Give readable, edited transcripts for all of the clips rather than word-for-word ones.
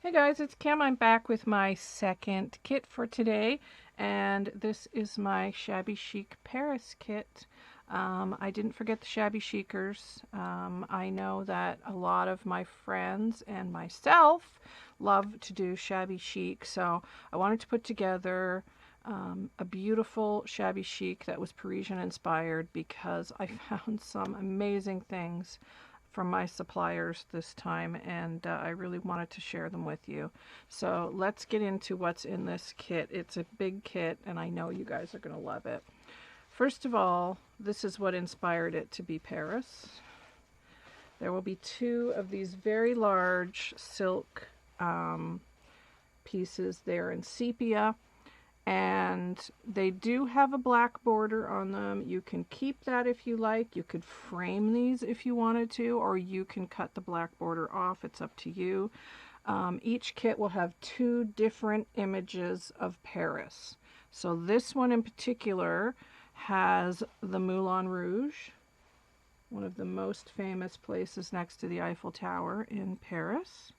Hey guys, it's Kim. I'm back with my second kit for today, and this is my Shabby Chic Paris kit. I didn't forget the Shabby Chicers. I know that a lot of my friends and myself love to do Shabby Chic, so I wanted to put together a beautiful Shabby Chic that was Parisian inspired because I found some amazing things from my suppliers this time, and I really wanted to share them with you. So let's get into what's in this kit. It's a big kit and I know you guys are going to love it. First of all, this is what inspired it to be Paris. There will be two of these very large silk pieces. They're in sepia, and they do have a black border on them. You can keep that if you like. You could frame these if you wanted to, or you can cut the black border off. It's up to you. Each kit will have two different images of Paris. So this one in particular has the Moulin Rouge, one of the most famous places next to the Eiffel Tower in Paris.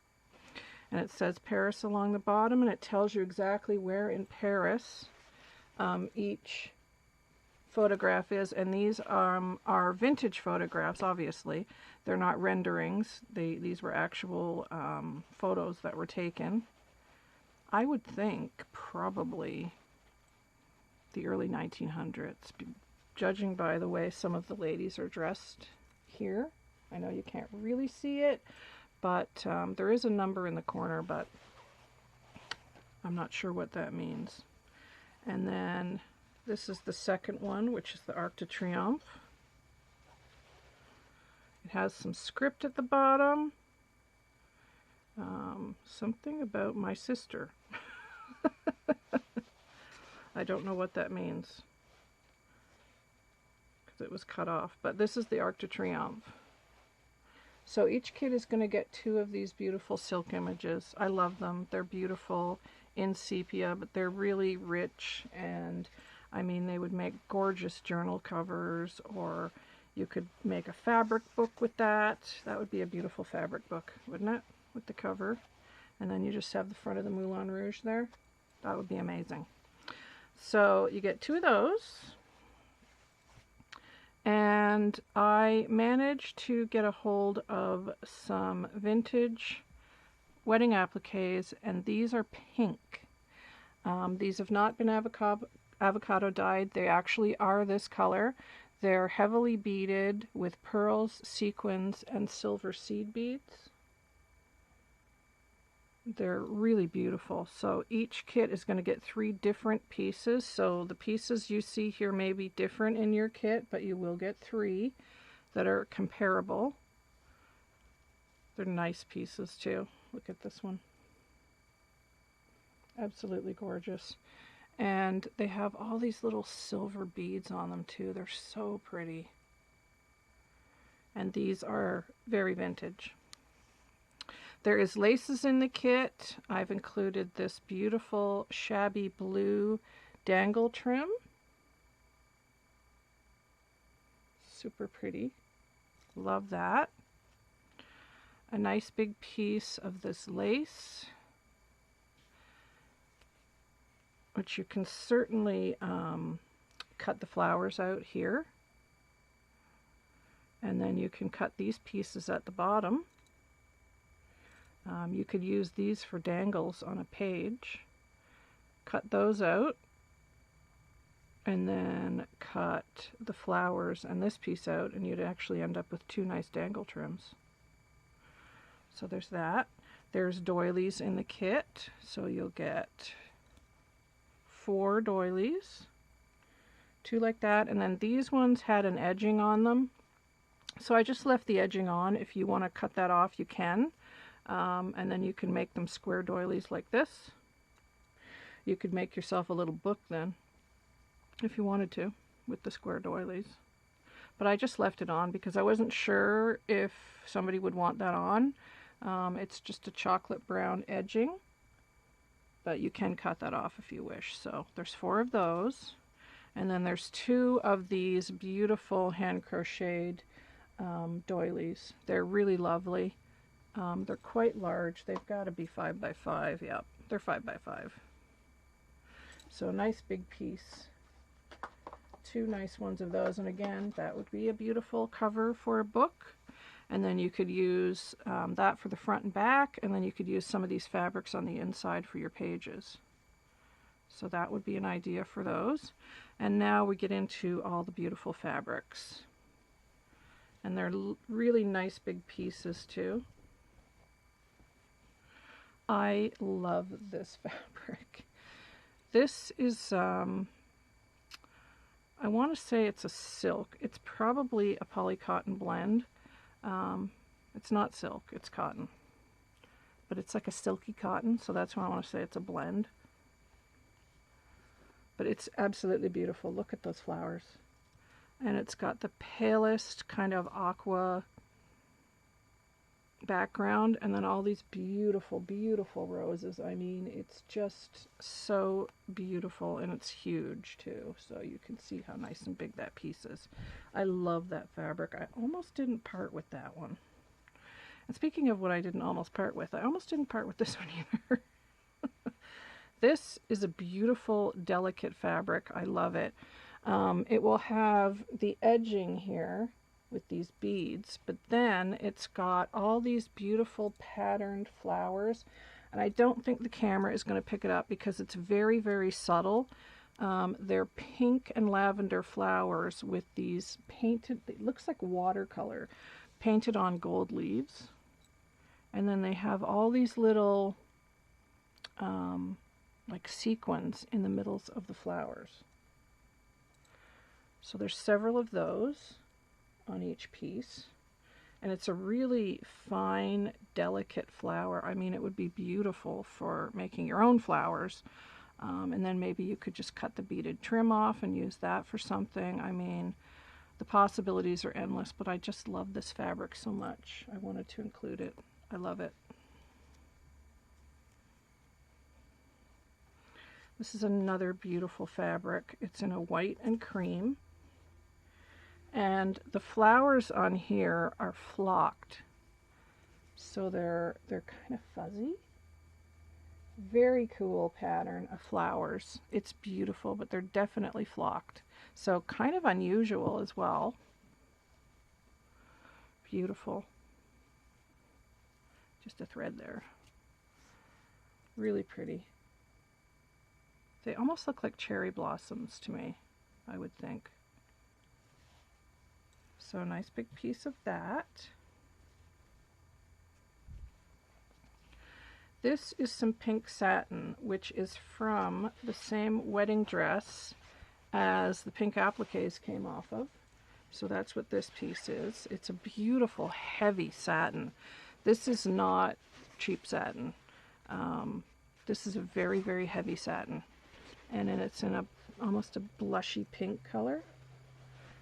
And it says Paris along the bottom, and it tells you exactly where in Paris each photograph is. And these are vintage photographs, obviously. They're not renderings. These were actual photos that were taken. I would think probably the early 1900s, judging by the way some of the ladies are dressed here. I know you can't really see it, but there is a number in the corner, but I'm not sure what that means. And then this is the second one, which is the Arc de Triomphe. It has some script at the bottom. Something about my sister. I don't know what that means because it was cut off, but this is the Arc de Triomphe. So each kit is going to get two of these beautiful silk images. I love them. They're beautiful in sepia, but they're really rich, and I mean, they would make gorgeous journal covers, or you could make a fabric book with that. That would be a beautiful fabric book, wouldn't it? With the cover. And then you just have the front of the Moulin Rouge there. That would be amazing. So you get two of those. And I managed to get a hold of some vintage wedding appliques, and these are pink. These have not been avocado dyed. They actually are this color. They're heavily beaded with pearls, sequins, and silver seed beads. They're really beautiful. So each kit is going to get three different pieces. So the pieces you see here may be different in your kit, but you will get three that are comparable. They're nice pieces too. Look at this one. Absolutely gorgeous. And they have all these little silver beads on them too. They're so pretty. And these are very vintage. There is laces in the kit. I've included this beautiful shabby blue dangle trim. Super pretty. Love that. A nice big piece of this lace, which you can certainly cut the flowers out here. And then you can cut these pieces at the bottom. You could use these for dangles on a page. Cut those out, and then cut the flowers and this piece out, and you'd actually end up with two nice dangle trims. So there's that. There's doilies in the kit, so you'll get 4 doilies, 2 like that, and then these ones had an edging on them, so I just left the edging on. If you want to cut that off, you can. And then you can make them square doilies like this. You could make yourself a little book then, if you wanted to, with the square doilies. But I just left it on because I wasn't sure if somebody would want that on. It's just a chocolate brown edging, but you can cut that off if you wish. So there's 4 of those. And then there's 2 of these beautiful hand crocheted doilies. They're really lovely. They're quite large. They've got to be 5 by 5. Yep, they're 5 by 5. So a nice big piece. 2 nice ones of those, and again, that would be a beautiful cover for a book. And then you could use that for the front and back, and then you could use some of these fabrics on the inside for your pages. So that would be an idea for those. And now we get into all the beautiful fabrics. And they're really nice big pieces too. I love this fabric. This is, I want to say it's a silk. It's probably a polycotton blend. It's not silk, it's cotton. But it's like a silky cotton, so that's why I want to say it's a blend. But it's absolutely beautiful. Look at those flowers. And it's got the palest kind of aqua background, and then all these beautiful, beautiful roses. I mean, it's just so beautiful, and it's huge too, so you can see how nice and big that piece is. I love that fabric. I almost didn't part with that one. And speaking of what I didn't almost part with, I almost didn't part with this one either. This is a beautiful, delicate fabric. I love it. It will have the edging here with these beads, but then it's got all these beautiful patterned flowers, and I don't think the camera is going to pick it up because it's very, very subtle. They're pink and lavender flowers with these painted, it looks like watercolor, painted on gold leaves. And then they have all these little like sequins in the middles of the flowers. So there's several of those on each piece, and it's a really fine, delicate flower. I mean, it would be beautiful for making your own flowers, and then maybe you could just cut the beaded trim off and use that for something. I mean, the possibilities are endless, but I just love this fabric so much. I wanted to include it. I love it. This is another beautiful fabric. It's in a white and cream. And the flowers on here are flocked. So they're kind of fuzzy. Very cool pattern of flowers. It's beautiful, but they're definitely flocked. So kind of unusual as well. Beautiful. Just a thread there. Really pretty. They almost look like cherry blossoms to me, I would think. So a nice big piece of that. This is some pink satin, which is from the same wedding dress as the pink appliques came off of. So that's what this piece is. It's a beautiful, heavy satin. This is not cheap satin. This is a very, very heavy satin. And then it's in almost a blushy pink color.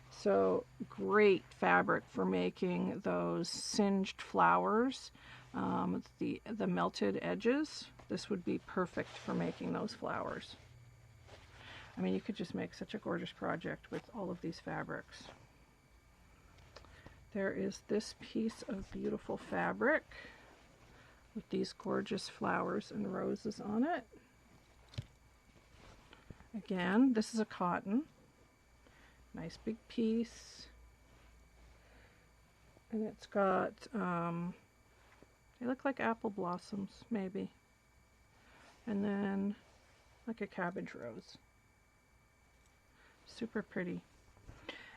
So great fabric for making those singed flowers, the melted edges. This would be perfect for making those flowers. I mean, you could just make such a gorgeous project with all of these fabrics. There is this piece of beautiful fabric with these gorgeous flowers and roses on it. Again, this is a cotton. Nice big piece. And it's got, they look like apple blossoms, maybe. And then like a cabbage rose. Super pretty.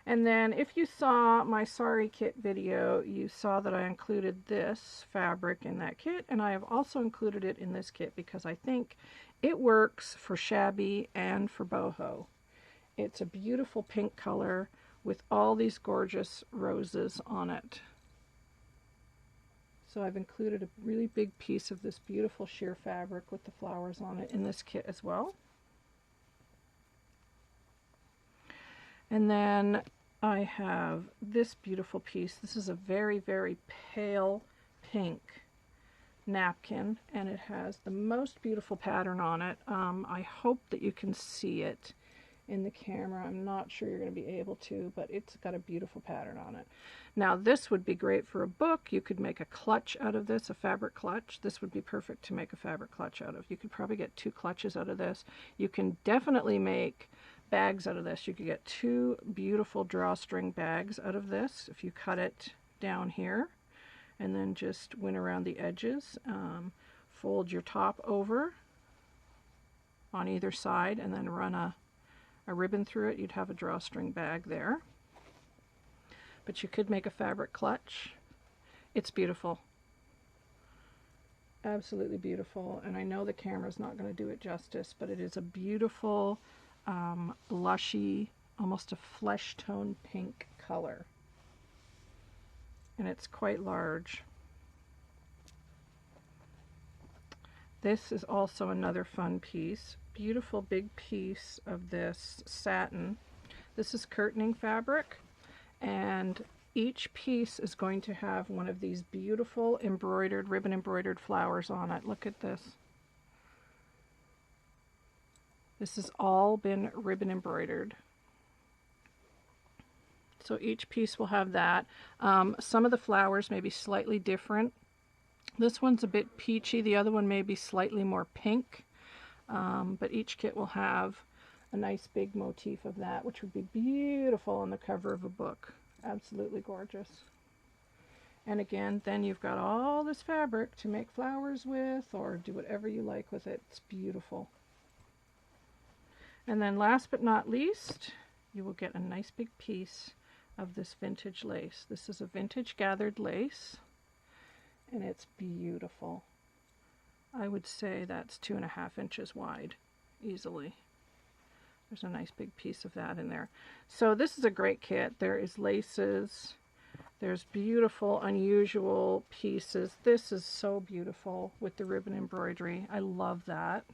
And then if you saw my Sorry Kit video, you saw that I included this fabric in that kit, and I have also included it in this kit because I think it works for Shabby and for boho. It's a beautiful pink color with all these gorgeous roses on it. So I've included a really big piece of this beautiful sheer fabric with the flowers on it in this kit as well. And then I have this beautiful piece. This is a very, very pale pink napkin, and it has the most beautiful pattern on it. I hope that you can see it in the camera. I'm not sure you're going to be able to, but it's got a beautiful pattern on it. Now this would be great for a book. You could make a clutch out of this, a fabric clutch. This would be perfect to make a fabric clutch out of. You could probably get 2 clutches out of this. You can definitely make bags out of this. You could get 2 beautiful drawstring bags out of this if you cut it down here and then just went around the edges. Fold your top over on either side and then run a ribbon through it. You'd have a drawstring bag there. But you could make a fabric clutch. It's beautiful. Absolutely beautiful. And I know the camera's not going to do it justice, but it is a beautiful, blushy, almost a flesh tone pink color. And it's quite large. This is also another fun piece. Beautiful big piece of this satin. This is curtaining fabric, and each piece is going to have one of these beautiful embroidered, ribbon embroidered flowers on it. Look at this. This has all been ribbon embroidered. So each piece will have that. Some of the flowers may be slightly different. This one's a bit peachy, the other one may be slightly more pink, but each kit will have a nice big motif of that, which would be beautiful on the cover of a book. Absolutely gorgeous. And again, then you've got all this fabric to make flowers with or do whatever you like with it. It's beautiful. And then last but not least, you will get a nice big piece of this vintage lace. This is a vintage gathered lace, and it's beautiful. I would say that's 2.5 inches wide, easily. There's a nice big piece of that in there. So this is a great kit. There is laces, there's beautiful, unusual pieces. This is so beautiful with the ribbon embroidery. I love that.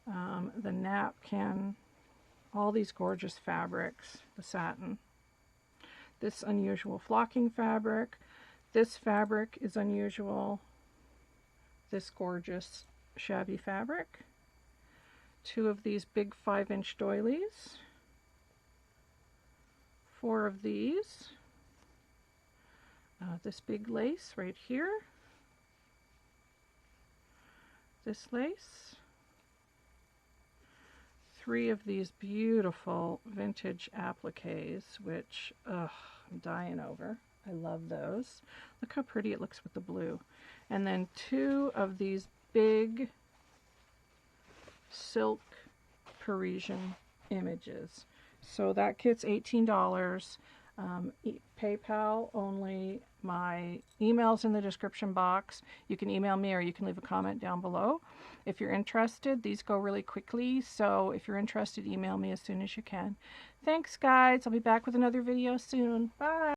The napkin, all these gorgeous fabrics, the satin. This unusual flocking fabric. This fabric is unusual. This gorgeous shabby fabric. 2 of these big 5-inch doilies. 4 of these. This big lace right here. This lace. 3 of these beautiful vintage appliques, which I'm dying over. I love those. Look how pretty it looks with the blue. And then 2 of these big silk Parisian images. So that kit's $18. PayPal only. My email's in the description box. You can email me or you can leave a comment down below. If you're interested, these go really quickly. So if you're interested, email me as soon as you can. Thanks, guys. I'll be back with another video soon. Bye.